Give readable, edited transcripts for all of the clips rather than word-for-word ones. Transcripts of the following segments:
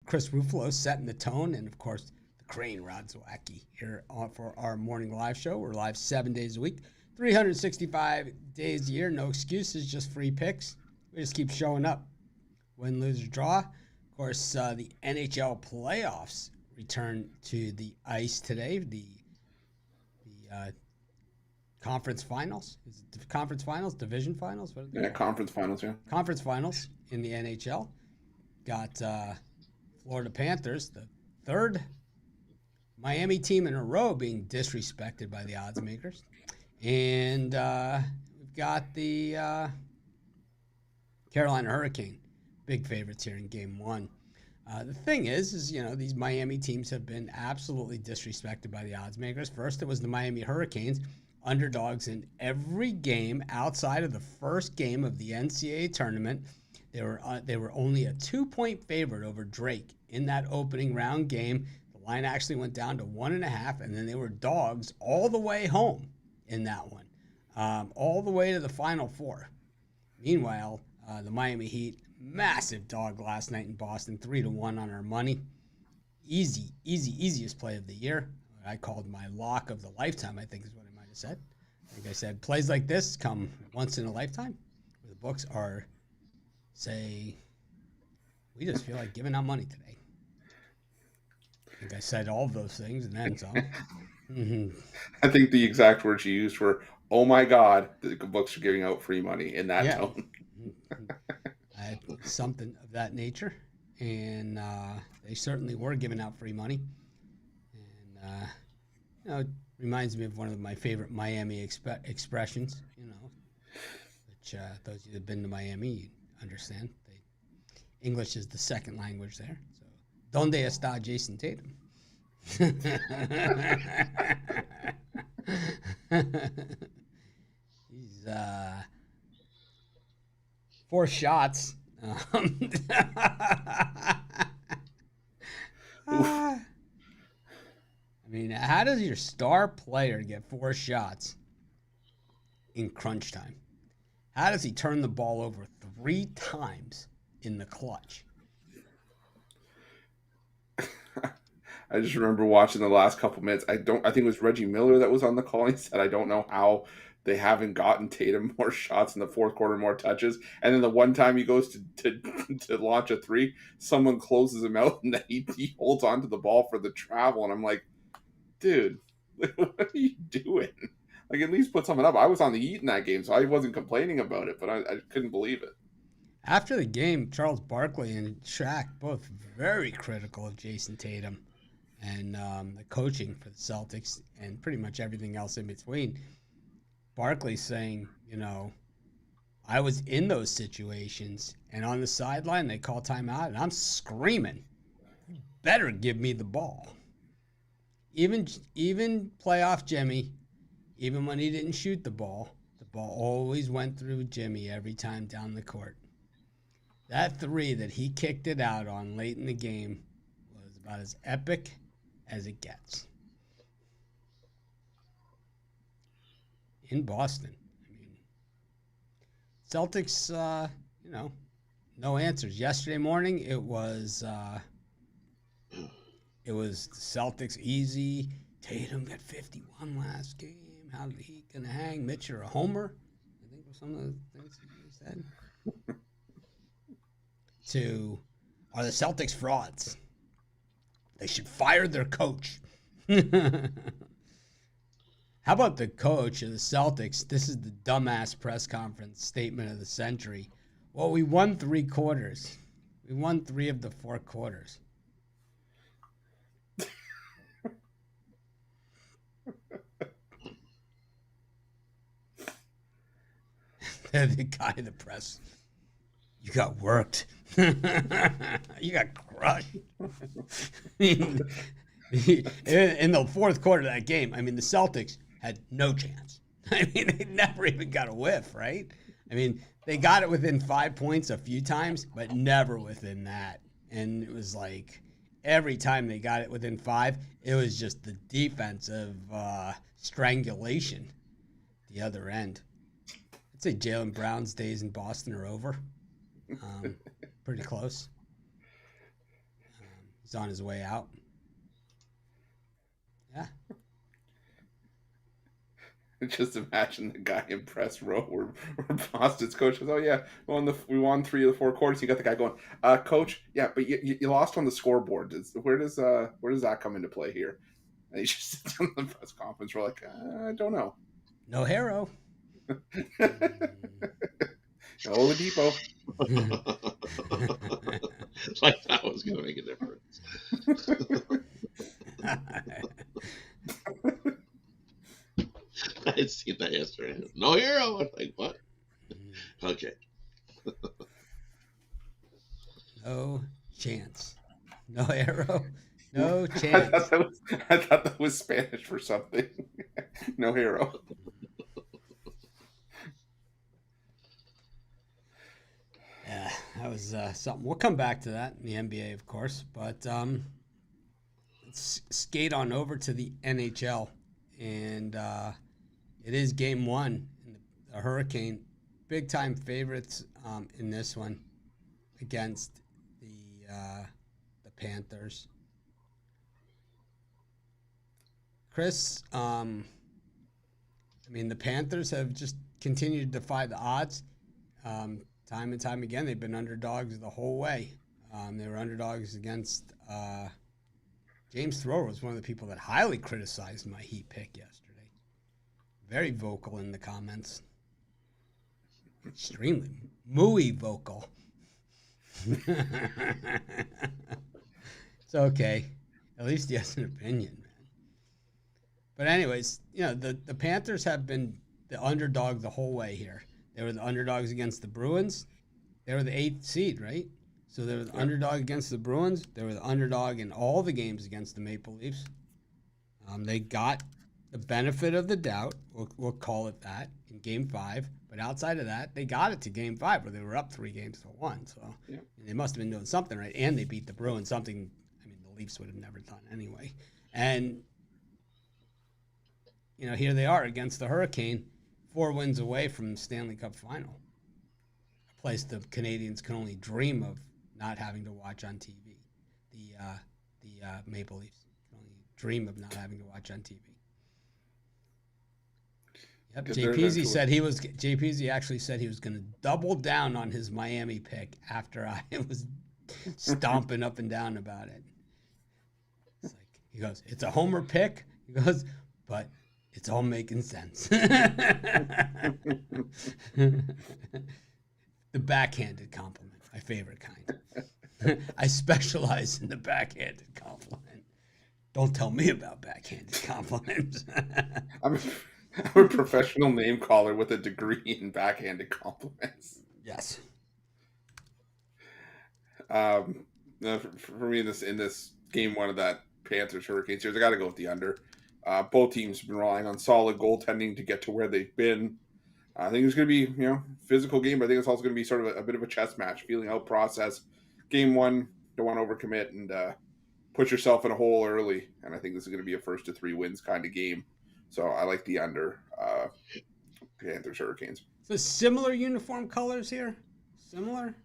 Chris Ruffalo setting the tone, and of course, the Crane Rod Zwacky here for our morning live show. We're live 7 days a week, 365 days a year. No excuses, just free picks. We just keep showing up. Win, lose, or draw. Of course, the NHL playoffs return to the ice today. The conference finals. Is it the conference finals? Division finals? What are they called? Conference finals, yeah. Conference finals in the NHL. Got Florida Panthers, the third Miami team in a row being disrespected by the odds makers. And we've got the Carolina Hurricane, big favorites here in game one. The thing is, you know, these Miami teams have been absolutely disrespected by the odds makers. First, it was the Miami Hurricanes, underdogs in every game outside of the first game of the NCAA tournament. They were only a 2-point favorite over Drake in that opening round game. The line actually went down to 1.5, and then they were dogs all the way home in that one, all the way to the Final Four. Meanwhile, the Miami Heat, massive dog last night in Boston, 3-1 on our money. Easiest play of the year. I called my lock of the lifetime, I think is what I might have said. I think I said plays like this come once in a lifetime. The books are say, we just feel like giving out money today. I think I said all of those things and then some. I think the exact words you used were, "Oh my God, the books are giving out free money" in that tone. I had something of that nature, and they certainly were giving out free money. And you know, it reminds me of one of my favorite Miami expressions. You know, which those of you that have been to Miami understand. English is the second language there. So, ¿Dónde está Jason Tatum? He's 4 shots. I mean, how does your star player get 4 shots in crunch time? How does he turn the ball over 3 times in the clutch? I just remember watching the last couple minutes. I think it was Reggie Miller that was on the call. He said, "I don't know how they haven't gotten Tatum more shots in the fourth quarter, more touches." And then the one time he goes to launch a 3, someone closes him out, and then he holds onto the ball for the travel. And I'm like, dude, what are you doing? Like, at least put something up. I was on the Heat in that game, so I wasn't complaining about it, but I couldn't believe it. After the game, Charles Barkley and Shaq both very critical of Jason Tatum and the coaching for the Celtics and pretty much everything else in between. Barkley saying, you know, I was in those situations, and on the sideline they call timeout, and I'm screaming, "You better give me the ball." Even playoff Jimmy, even when he didn't shoot the ball always went through Jimmy every time down the court. That 3 that he kicked it out on late in the game was about as epic as it gets. In Boston. I mean, Celtics, you know, no answers. Yesterday morning, it was the Celtics easy. Tatum got 51 last game. How the Heat gonna hang? Mitch or a homer? I think was some of the things he said. To, are the Celtics frauds? They should fire their coach. How about the coach of the Celtics? This is the dumbass press conference statement of the century. Well, we won 3 quarters. We won 3 of the 4 quarters. The guy in the press, you got worked. You got crushed. In the fourth quarter of that game, I mean, the Celtics had no chance. I mean, they never even got a whiff, right? I mean, they got it within 5 points a few times, but never within that. And it was like every time they got it within 5, it was just the defensive strangulation at the other end. I'd say Jaylen Brown's days in Boston are over. Pretty close. He's on his way out. Yeah. Just imagine the guy in press row where Boston's coach goes, "Oh yeah, we won 3 of the 4 quarters." You got the guy going, "Coach, yeah, but you lost on the scoreboard. Where does that come into play here?" And he just sits on the press conference. We're like, "I don't know." No hero. Oladipo. Like that was going to make a difference. I had seen that yesterday. No hero. I'm like, what? Okay. No chance. No hero. No chance. I thought that was Spanish for something. No hero. Yeah, that was something. We'll come back to that in the NBA, of course. But let's skate on over to the NHL. And it is game 1. The Hurricane, big-time favorites in this one against the Panthers. Chris, the Panthers have just continued to defy the odds. Time and time again, they've been underdogs the whole way. They were underdogs against James Thrower was one of the people that highly criticized my Heat pick yesterday. Very vocal in the comments. Extremely mooey vocal. It's okay. At least he has an opinion, man. But anyways, the Panthers have been the underdog the whole way here. They were the underdogs against the Bruins. They were the 8th seed, right? So they were the underdog against the Bruins. They were the underdog in all the games against the Maple Leafs. They got the benefit of the doubt, we'll call it that, in Game 5. But outside of that, they got it to Game 5 where they were up 3-1. So they must have been doing something right. And they beat the Bruins, something, the Leafs would have never done anyway. And, here they are against the Hurricane, 4 wins away from the Stanley Cup final. A place the Canadians can only dream of not having to watch on TV. The Maple Leafs can only dream of not having to watch on TV. Yep, JPZ actually said he was going to double down on his Miami pick after I was stomping up and down about it. It's like, he goes, "It's a homer pick." He goes, "But it's all making sense." The backhanded compliment, my favorite kind. I specialize in the backhanded compliment. Don't tell me about backhanded compliments. I'm a professional name caller with a degree in backhanded compliments. Yes. For me, in this game 1 of that Panthers Hurricane series, I got to go with the under. Both teams have been relying on solid goaltending to get to where they've been. I think it's going to be, physical game, but I think it's also going to be sort of a bit of a chess match, feeling out process. Game 1, don't want to overcommit and put yourself in a hole early. And I think this is going to be a 1 to 3 wins kind of game. So I like the under Panthers Hurricanes. So similar uniform colors here? Similar?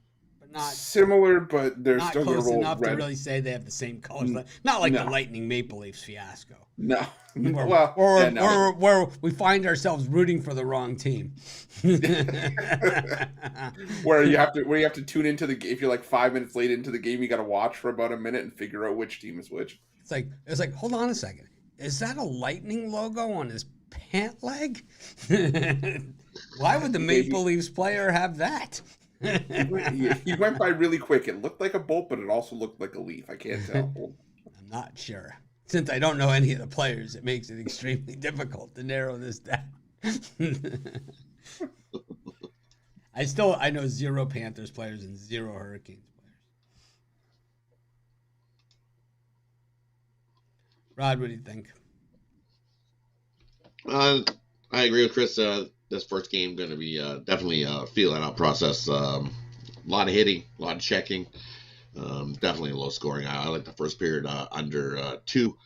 But not similar, but they're not still close roll enough red. to really say they have the same colors. Not like the Lightning Maple Leafs fiasco. No. Where we find ourselves rooting for the wrong team. where you have to tune into the game. If you're like 5 minutes late into the game, you got to watch for about a minute and figure out which team is which. It's like, hold on a second. Is that a Lightning logo on his pant leg? Why would the Maple Leafs player have that? He went by really quick. It looked like a bolt, but it also looked like a leaf. I can't tell. I'm not sure. Since I don't know any of the players, it makes it extremely difficult to narrow this down. I know 0 Panthers players and 0 Hurricanes players. Rod, what do you think? I agree with Chris. This first game going to be definitely a feeling out process. A lot of hitting, a lot of checking. Definitely low scoring. I like the first period under 2.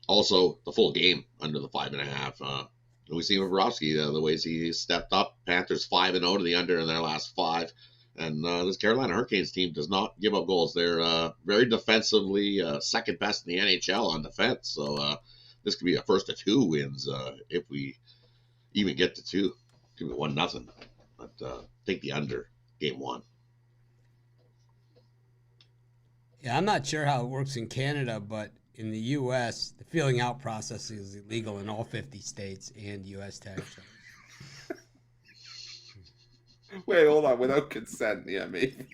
Also, the full game under the 5.5. We see with Bobrovsky the ways he stepped up. Panthers 5-0 to the under in their last 5. And this Carolina Hurricanes team does not give up goals. They're very defensively second best in the NHL on defense. So this could be a first of 2 wins if we even get to 2. Give it 1-0. But take the under game 1. Yeah, I'm not sure how it works in Canada, but in the U.S., the filling out process is illegal in all 50 states and U.S. territories. Wait, hold on. Without consent, yeah, maybe.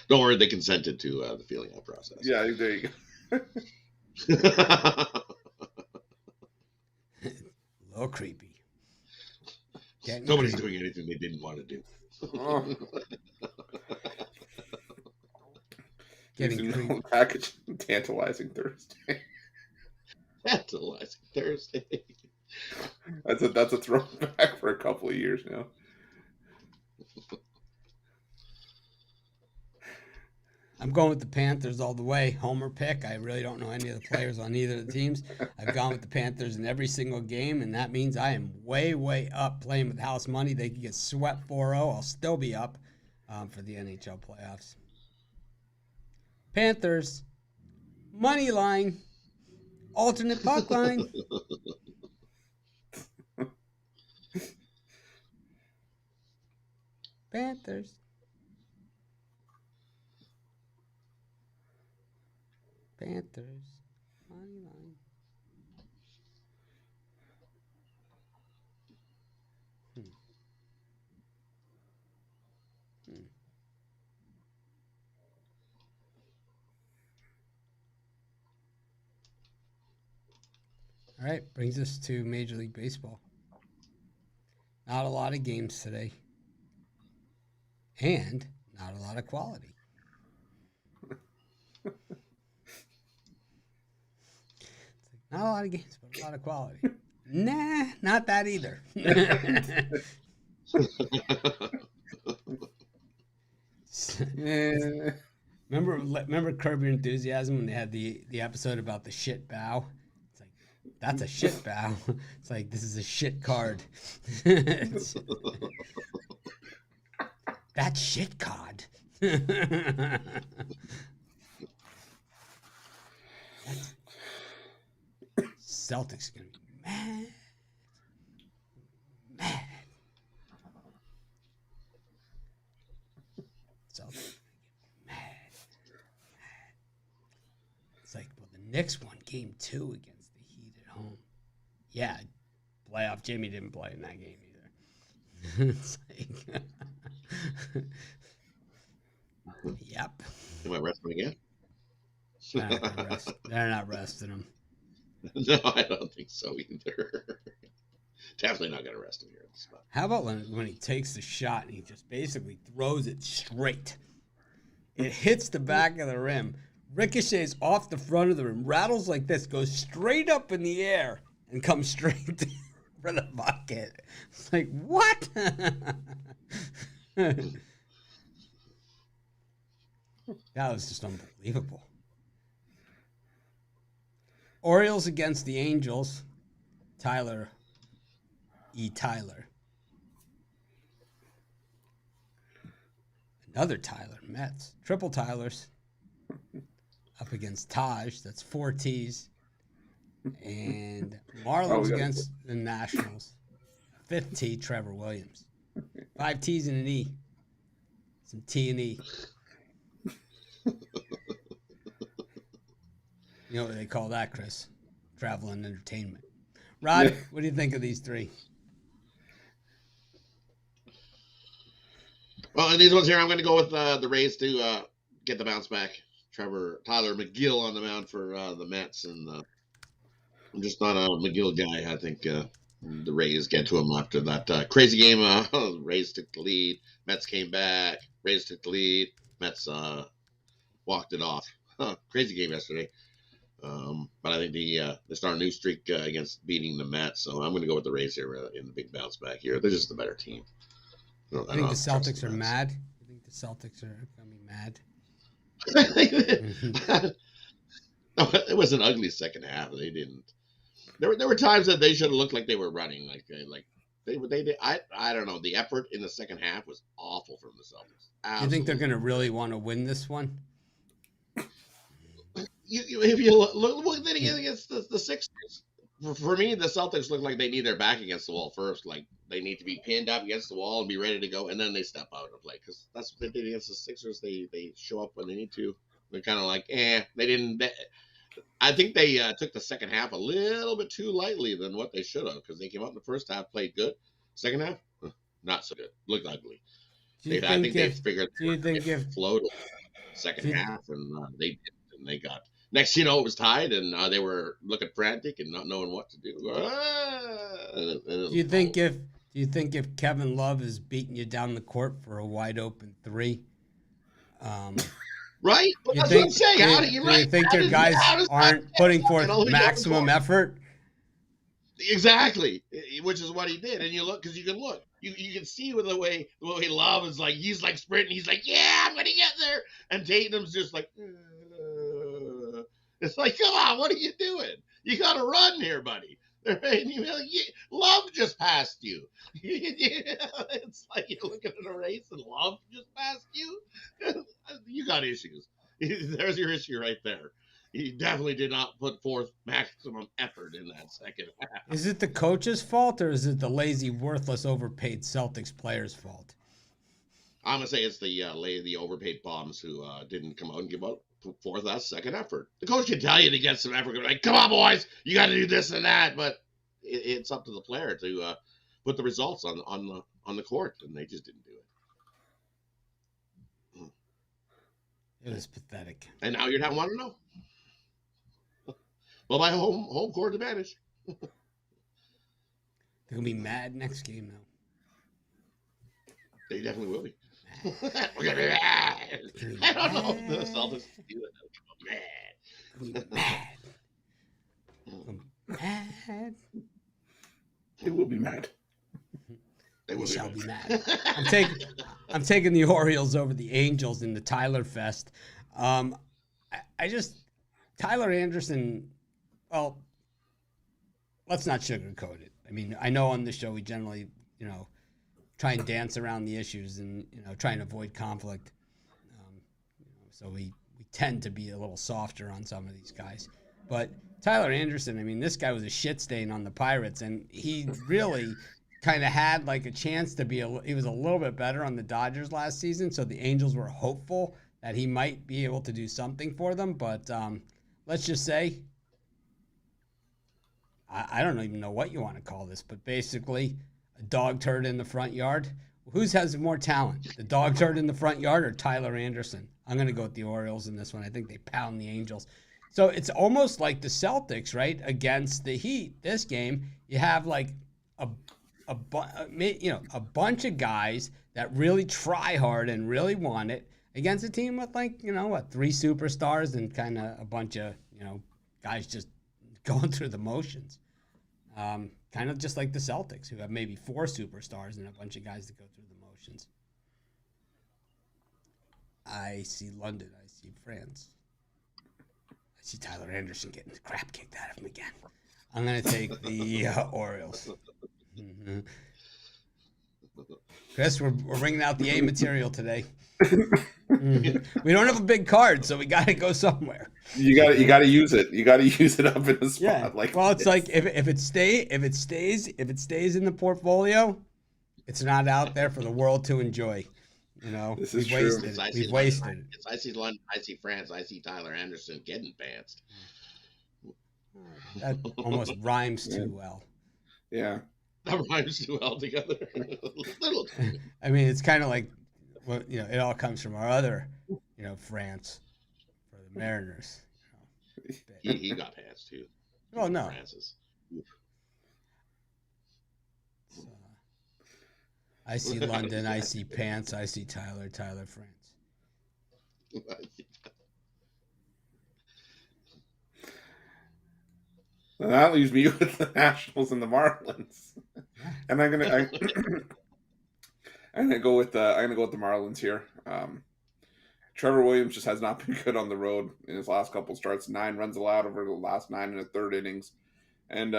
Don't worry, they consented to the filling out process. Yeah, there you go. A little creepy. Nobody's doing anything they didn't want to do. Oh. Getting creepy. Package tantalizing Thursday. Tantalizing Thursday. That's a throwback for a couple of years now. I'm going with the Panthers all the way. Homer pick. I really don't know any of the players on either of the teams. I've gone with the Panthers in every single game, and that means I am way, way up playing with house money. They can get swept 4-0. I'll still be up for the NHL playoffs. Panthers, money line, alternate puck line. Panthers. Panthers, money line. All right, brings us to Major League Baseball. Not a lot of games today. And not a lot of quality. Not a lot of games, but a lot of quality. Nah, not that either. Remember Curb Your Enthusiasm when they had the episode about the shit bow? It's like, that's a shit bow. It's like, this is a shit card. That's shit card. Celtics are going to be mad. Mad. Celtics are going to get mad. It's like, well, the Knicks won game 2 against the Heat at home. Yeah, playoff Jimmy didn't play in that game either. It's like... Yep. Am I resting again? They're not resting him. No, I don't think so either. Definitely not going to rest him here at the spot. How about when he takes the shot and he just basically throws it straight? It hits the back of the rim, ricochets off the front of the rim, rattles like this, goes straight up in the air, and comes straight for the bucket. It's like, what? That was just unbelievable. Orioles against the Angels. Tyler. Another Tyler. Mets. Triple Tylers. Up against Taj. That's 4 T's. And Marlins against the Nationals. 5th T, Trevor Williams. 5 T's and an E. Some T and E. You know what they call that, Chris? Travel and entertainment. Rod, what do you think of these 3? Well, in these ones here, I'm going to go with the Rays to get the bounce back. Tyler McGill on the mound for the Mets, and I'm just not a McGill guy. I think the Rays get to him after that crazy game. Rays took the lead, Mets came back, Rays took the lead, Mets walked it off. Crazy game yesterday. But I think they start a new streak against beating the Mets, so I'm going to go with the Rays here in the big bounce back here. They're just the better team. I think the Celtics are mad. I think the Celtics are going to be mad. No, it was an ugly second half. They didn't. There were times that they should have looked like they were running, like They did. I don't know. The effort in the second half was awful from the Celtics. Do you think they're Absolutely. going to really want to win this one? If you look then again against the Sixers, for me, the Celtics look like they need their back against the wall first. Like they need to be pinned up against the wall and be ready to go, and then they step out and play. Because that's what they did against the Sixers. They show up when they need to. They're kind of like, they didn't. I think they took the second half a little bit too lightly than what they should have, because they came out in the first half, played good. Second half, not so good. Looked ugly. I think they figured they flowed second half, and they did, and they got. Next, it was tied, and they were looking frantic and not knowing what to do. Do you think if Kevin Love is beating you down the court for a wide open three, right? But that's what I'm saying. Do you think your guys aren't putting forth maximum effort? Exactly, which is what he did. And you look, because you can look, you can see with the way Love is like, he's like sprinting, he's like, yeah, I'm gonna get there, and Tatum's just like, it's like, come on, what are you doing? You gotta run here, buddy. Love just passed you. It's like you're looking at a race and Love just passed you. You got issues. There's your issue right there. He definitely did not put forth maximum effort in that second half. Is it the coach's fault, or is it the lazy, worthless, overpaid Celtics players' fault? I'm gonna say it's the overpaid bums who didn't come out and give up forth that second effort. The coach can tell you to get some effort. Like, come on, boys, you got to do this and that. But it's up to the player to put the results on the court, and they just didn't do it. It was pathetic. And now you're not wanting to know. Well, by home court advantage. They're gonna be mad next game, though. They definitely will be. We're gonna be mad. I don't know if the Celtics do it. Mad. Mad. They will be mad. They shall be mad. I'm taking the Orioles over the Angels in the Tyler Fest. Tyler Anderson. Well, let's not sugarcoat it. I mean, I know on this show we generally, try and dance around the issues and try and avoid conflict. So we tend to be a little softer on some of these guys. But Tyler Anderson, I mean, this guy was a shit stain on the Pirates, and he really kind of had like a chance to be he was a little bit better on the Dodgers last season, so the Angels were hopeful that he might be able to do something for them. But let's just say, I don't even know what you want to call this, but basically a dog turd in the front yard. Who has more talent, the dog turd in the front yard or Tyler Anderson? I'm going to go with the Orioles in this one. I think they pound the Angels. So it's almost like the Celtics, right, against the Heat. This game, you have like a bunch of guys that really try hard and really want it against a team with three superstars and kind of a bunch of guys just going through the motions. Kind of just like the Celtics, who have maybe four superstars and a bunch of guys that go through the motions. I see London. I see France. I see Tyler Anderson getting the crap kicked out of him again. I'm going to take the Orioles. Mm-hmm. Chris, we're bringing out the A material today. Mm-hmm. We don't have a big card, so we got to go somewhere. You got to use it. You got to use it up in the spot. Yeah. Well, it's like if it stays in the portfolio, it's not out there for the world to enjoy. This is we've wasted true. it. We've wasted it. I see London. I see France. I see Tyler Anderson getting pantsed. That almost rhymes too well. Yeah. That rhymes too well together. Little. I mean, it's kind of like, it all comes from our other, France for the Mariners. He got pantsed too. Oh no. Francis. So, I see London. I see Pants. I see Tyler. France. Well, that leaves me with the Nationals and the Marlins, and I'm gonna go with the Marlins here. Trevor Williams just has not been good on the road in his last couple starts. 9 runs allowed over the last 9 1/3 innings, and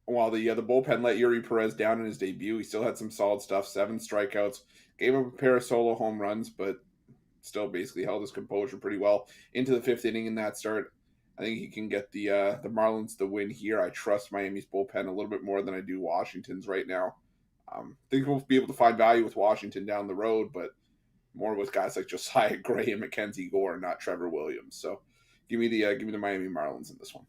while the bullpen let Yuri Perez down in his debut, he still had some solid stuff. 7 strikeouts, gave up a pair of solo home runs, but still basically held his composure pretty well into the 5th inning in that start. I think he can get the Marlins the win here. I trust Miami's bullpen a little bit more than I do Washington's right now. I think we'll be able to find value with Washington down the road, but more with guys like Josiah Gray and Mackenzie Gore, not Trevor Williams. So give me the Miami Marlins in this one.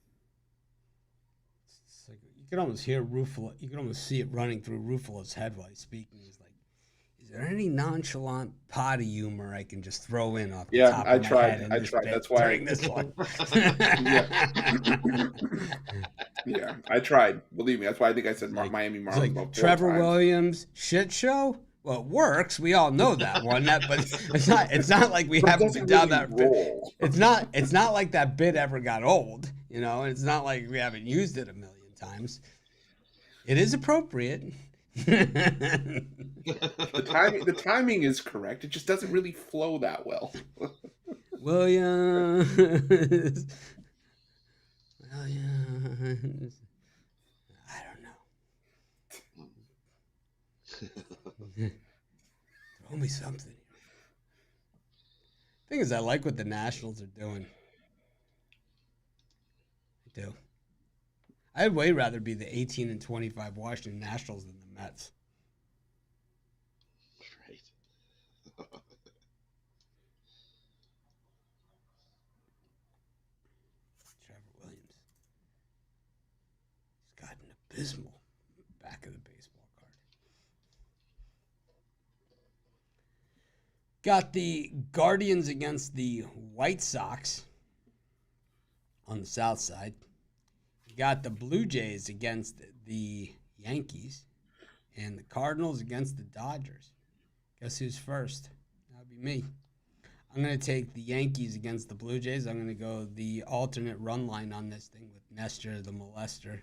It's like, you can almost hear Ruffalo. You can almost see it running through Ruffalo's head while he's speaking. He's like, "Is there any nonchalant potty humor I can just throw in off the top of my head?" I tried. That's why this one. Yeah, I tried. Believe me, that's why I think I said Miami Marlins. Like about 4 Trevor times. Williams shit show. Well, it works. We all know that one. But it's not like we haven't been down that bit. It's not like that bit ever got old, you know. It's not like we haven't used it a million times. It is appropriate. The timing is correct. It just doesn't really flow that well. Williams. I don't know. Throw me something. Thing is, I like what the Nationals are doing. I do. I'd way rather be the 18-25 Washington Nationals than the Mets. Right. Trevor Williams. He's got an abysmal back of the baseball card. Got the Guardians against the White Sox on the south side. You got the Blue Jays against the Yankees. And the Cardinals against the Dodgers. Guess who's first? That would be me. I'm going to take the Yankees against the Blue Jays. I'm going to go the alternate run line on this thing with Nestor the Molester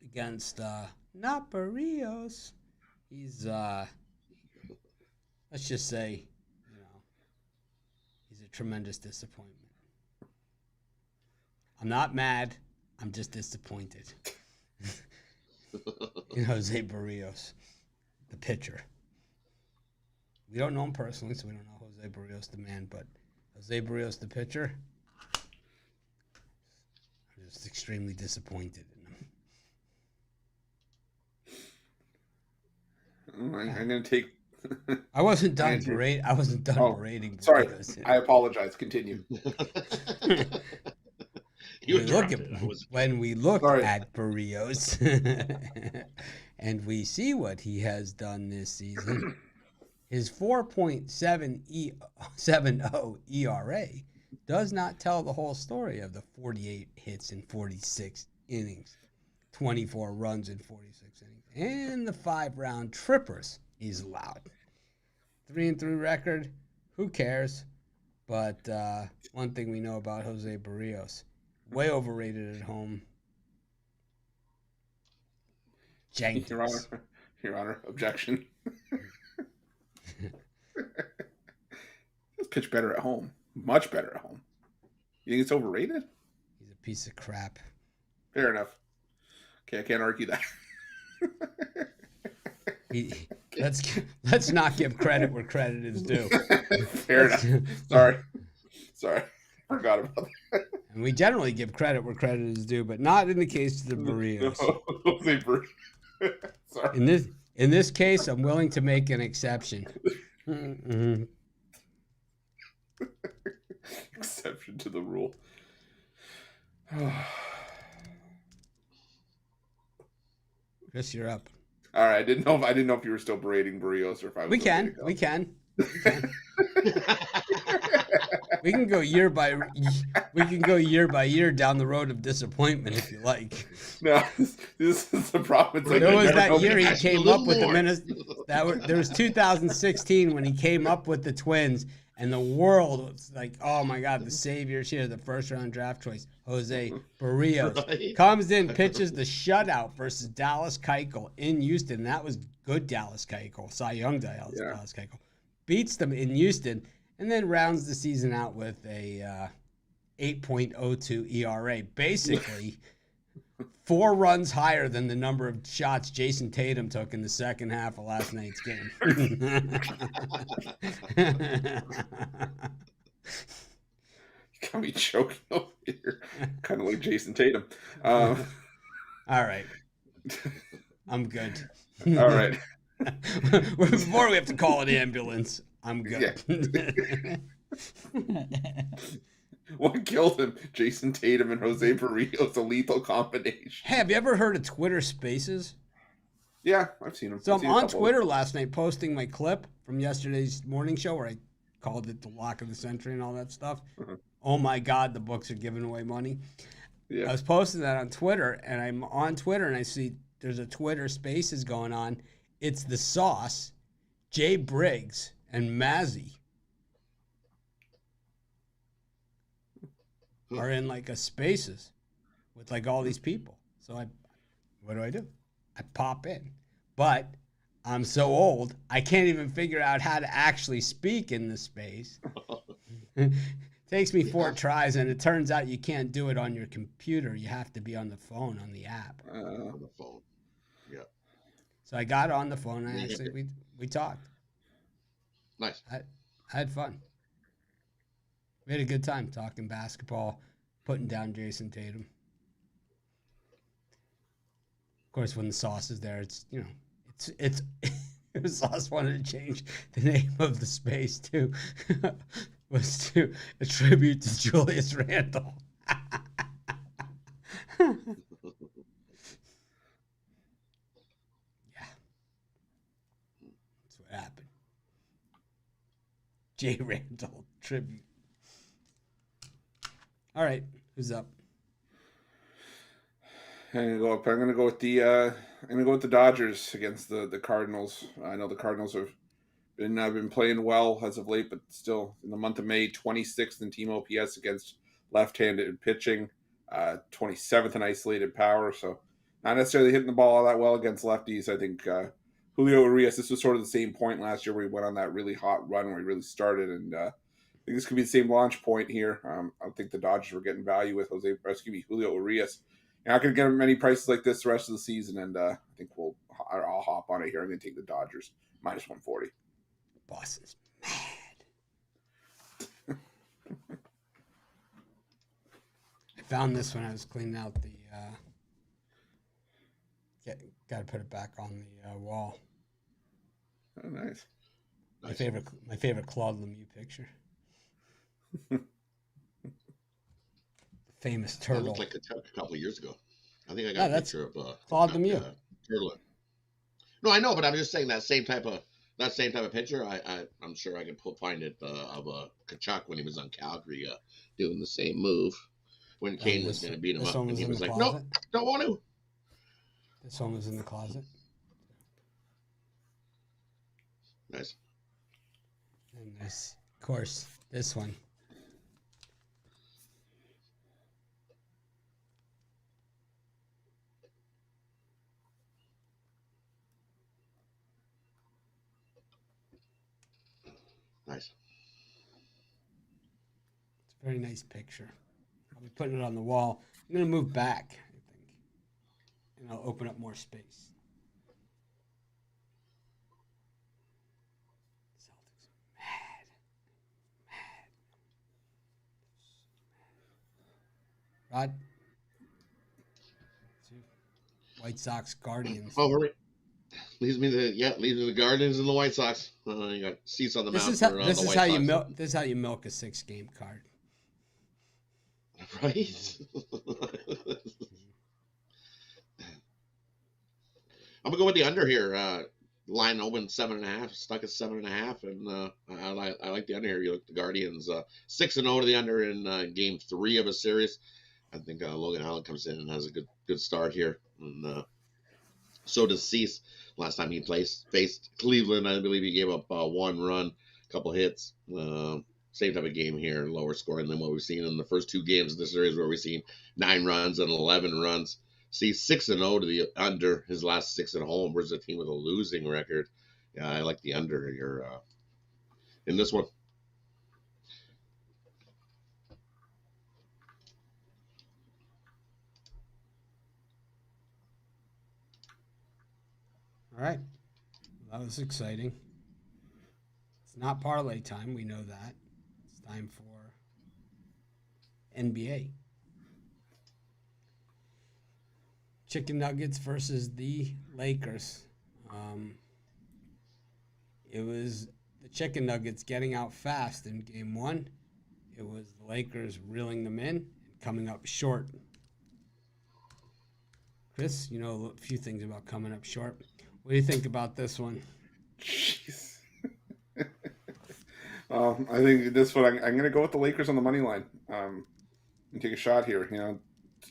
against not Barrios. He's let's just say, you know, he's a tremendous disappointment. I'm not mad. I'm just disappointed. In Jose Barrios, the pitcher. We don't know him personally, so we don't know Jose Barrios, the man, but Jose Barrios, the pitcher, I'm just extremely disappointed in him. I'm going to take... I wasn't done berating. I wasn't done berating. Sorry, Barrios. I apologize. Continue. When we look at Barrios and we see what he has done this season, his 4.70 ERA does not tell the whole story of the 48 hits in 46 innings, 24 runs in 46 innings, and the 5-round trippers he's allowed. 3-3 record, who cares? But one thing we know about Jose Barrios, way overrated at home. Jenkins. Your Honor, objection. Let's pitch better at home. Much better at home. You think it's overrated? He's a piece of crap. Fair enough. Okay, I can't argue that. Let's not give credit where credit is due. Fair enough. Sorry. Forgot about that. And we generally give credit where credit is due, but not in the case of the Barrios. Sorry. In this case, I'm willing to make an exception. Mm-hmm. Exception to the rule. Chris, you're up. All right, I didn't know if you were still berating Barrios or if I was. We can. We can go year by year down the road of disappointment if you like. No, this is the problem. Like there was that year he came up with the Minnesota. There was 2016 when he came up with the Twins, and the world was like, "Oh my God, the savior's here, the first-round draft choice, Jose Barrios." Right. Comes in, pitches the shutout versus Dallas Keuchel in Houston. And that was good Dallas Keuchel, Cy Young Dallas Keuchel. Beats them in Houston, and then rounds the season out with a 8.02 ERA. Basically, 4 runs higher than the number of shots Jason Tatum took in the second half of last night's game. Got me choking over here. Kind of like Jason Tatum. All right. I'm good. All right. Before we have to call an ambulance, I'm good. Yeah. What killed him? Jason Tatum and Jose Barrios, a lethal combination. Hey, have you ever heard of Twitter Spaces? Yeah, I've seen him. So I've I'm seen a on couple. Twitter last night posting my clip from yesterday's morning show where I called it the lock of the century and all that stuff. Mhm. Oh my God, the books are giving away money. Yeah. I was posting that on Twitter, and I'm on Twitter, and I see there's a Twitter Spaces going on. It's the Sauce, Jay Briggs, and Mazzy are in like a Spaces with like all these people. So what do? I pop in, but I'm so old I can't even figure out how to actually speak in the space. Takes me 4 tries, and it turns out you can't do it on your computer. You have to be on the phone on the app. On the phone. Yeah. So I got on the phone, and we talked. Nice. I had fun. We had a good time talking basketball, putting down Jason Tatum. Of course, when the Sauce is there, it's the Sauce wanted to change the name of the space too, was to attribute to Julius Randle. Yeah. That's what happened. J. Randall tribute. All right, who's up? I'm gonna go with the Dodgers against the Cardinals. I know the Cardinals have been playing well as of late, but still in the month of May, 26th in team OPS against left-handed pitching, 27th in isolated power. So not necessarily hitting the ball all that well against lefties. I think Julio Urias. This was sort of the same point last year where he went on that really hot run where he really started, and I think this could be the same launch point here. I think the Dodgers were getting value with Julio Urias. You're not going to get many prices like this the rest of the season, and I think I'll hop on it here. I'm going to take the Dodgers minus 140. Boston's mad. I found this when I was cleaning out the. Got to put it back on the wall. Oh, nice. My favorite Claude Lemieux picture. Famous That turtle. looked like a couple of years ago. I think I got a picture of Claude Lemieux. Turtle. No, I know, but I'm just saying that same type of picture. I'm sure I can find it of Kachuk when he was on Calgary doing the same move when Kane was going to beat him up, and he was like, "No, don't want to." This one was in the closet. Nice. And this, of course, this one. Nice. It's a very nice picture. I'll be putting it on the wall. I'm going to move back, I think, and I'll open up more space. Celtics mad. Rod? White Sox-Guardians. Oh, hurry. Leaves me the Guardians and the White Sox. You got seats on the mountain. This is how you milk a 6-game card. Right? I'm gonna go with the under here. Line open 7.5, stuck at 7.5, and I like the under here. You look at the Guardians 6-0 to the under in Game 3 of a series. I think Logan Allen comes in and has a good start here, and so does Cease. Last time he faced Cleveland, I believe he gave up 1 run, a couple hits. Same type of game here, lower scoring than what we've seen in the first 2 games of this series, where we've seen 9 runs and 11 runs. See, 6-0 to the under his last 6 at home versus a team with a losing record. Yeah, I like the under here in this one. All right. That was exciting. It's not parlay time. We know that. It's time for NBA. Chicken Nuggets versus the Lakers. It was the Chicken Nuggets getting out fast in game one. It was the Lakers reeling them in and coming up short. Chris, you know a few things about coming up short. What do you think about this one? Jeez. I think this one, I'm going to go with the Lakers on the money line and take a shot here. You know,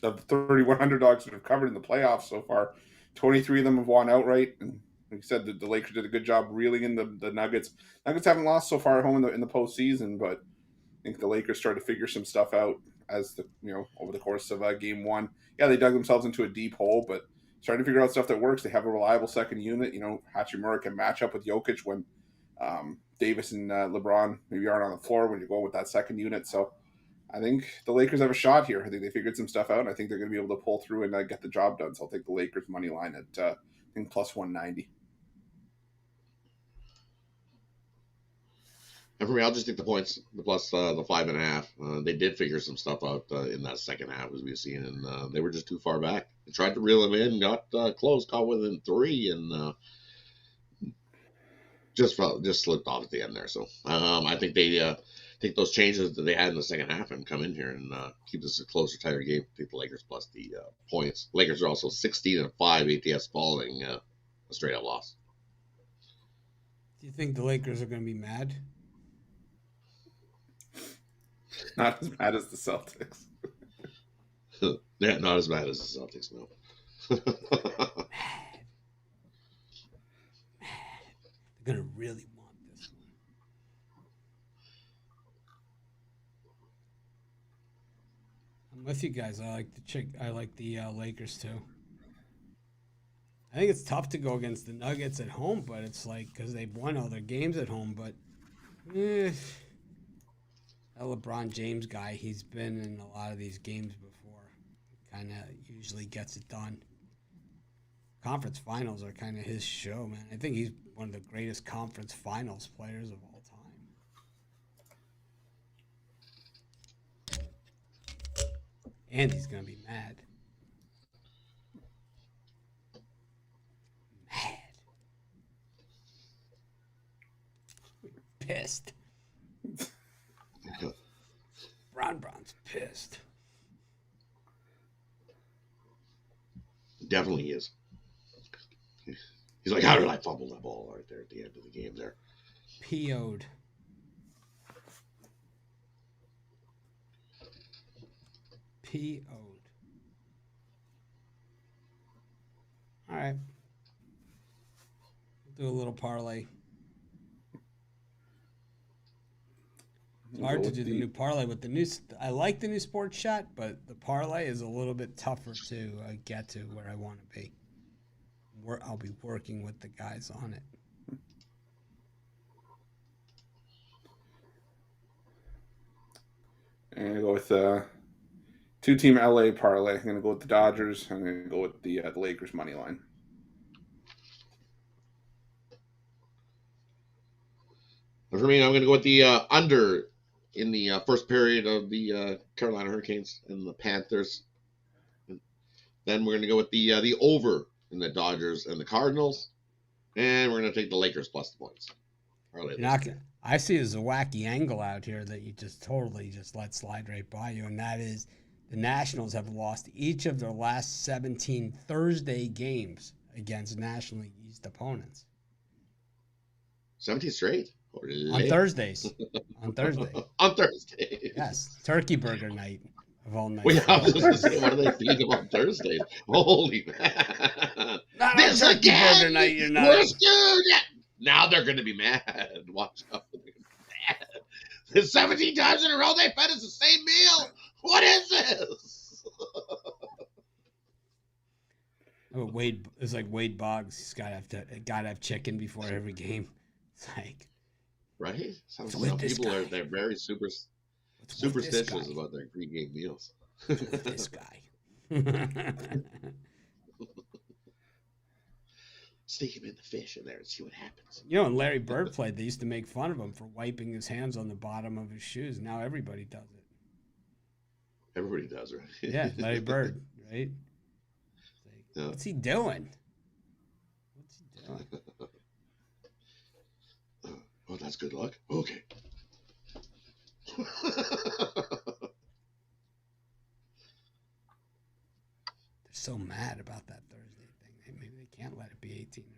of the 31 underdogs that have covered in the playoffs so far, 23 of them have won outright. And like you said, the Lakers did a good job reeling in the Nuggets. Nuggets haven't lost so far at home in the postseason, but I think the Lakers started to figure some stuff out as over the course of game one. Yeah, they dug themselves into a deep hole, but starting to figure out stuff that works. They have a reliable second unit. Hachimura can match up with Jokic when Davis and LeBron maybe aren't on the floor when you're going with that second unit. So I think the Lakers have a shot here. I think they figured some stuff out, and I think they're going to be able to pull through and get the job done. So I'll take the Lakers money line at I think plus 190. And for me, I'll just take the points, the plus the 5.5. They did figure some stuff out in that second half, as we've seen, and they were just too far back. They tried to reel them in, got close, caught within 3, and just slipped off at the end there. So I think they take those changes that they had in the second half and come in here and keep this a closer, tighter game. I think the Lakers plus the points. Lakers are also 16-5 ATS following a straight-up loss. Do you think the Lakers are going to be mad? Not as bad as the Celtics. Yeah, not as bad as the Celtics, no. Mad. They're going to really want this one. I'm with you guys. I like the Lakers too. I think it's tough to go against the Nuggets at home, but it's like because they've won all their games at home. But that LeBron James guy, he's been in a lot of these games before. Kind of usually gets it done. Conference finals are kind of his show, man. I think he's one of the greatest conference finals players of all time. And he's going to be mad. Pissed. Bron's pissed. Definitely is. He's like, how did I fumble that ball right there at the end of the game there? PO'd. All right. We'll do a little parlay. It's hard to do the new parlay with the new. I like the new sports chat, but the parlay is a little bit tougher to get to where I want to be. I'll be working with the guys on it. I'm going to go with two-team LA parlay. I'm going to go with the Dodgers. I'm going to go with the Lakers money line. And for me, I'm going to go with the under in the first period of the Carolina Hurricanes and the Panthers. And then we're going to go with the over in the Dodgers and the Cardinals. And we're going to take the Lakers plus the points. I see there's a wacky angle out here that you just totally just let slide right by you, and that is the Nationals have lost each of their last 17 Thursday games against National League East opponents. 17 straight? On Thursdays. On Thursday. On Thursday. Yes. Turkey burger night of all nights. Well, yeah, I was going to say, what are they thinking on Thursdays? Holy man. Not this on turkey burger night, you're not. We're screwed. Now they're going to be mad. Watch out. They're going to be mad. 17 times in a row they fed us the same meal. What is this? Wade, it's like Wade Boggs. He's got to have chicken before every game. It's like, right? Some people they're very superstitious about their pregame meals. With this guy. stick him in the fish in there and see what happens. You know, when Larry Bird played, they used to make fun of him for wiping his hands on the bottom of his shoes. Now everybody does it. Everybody does, right? Yeah, Larry Bird, right? Like, Yeah. what's he doing? What's he doing? Oh, that's good luck. Okay. They're so mad about that Thursday thing. Maybe they can't let it be 18 in a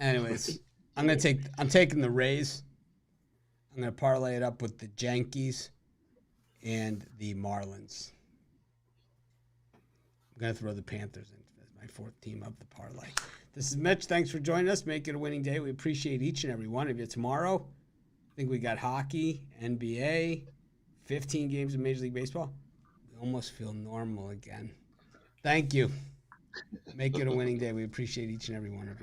row. Anyways, I'm taking the Rays. I'm gonna parlay it up with the Yankees and the Marlins. I'm gonna throw the Panthers in as my fourth team of the parlay. This is Mitch. Thanks for joining us. Make it a winning day. We appreciate each and every one of you. Tomorrow, I think we got hockey, NBA, 15 games of Major League Baseball. We almost feel normal again. Thank you. Make it a winning day. We appreciate each and every one of you.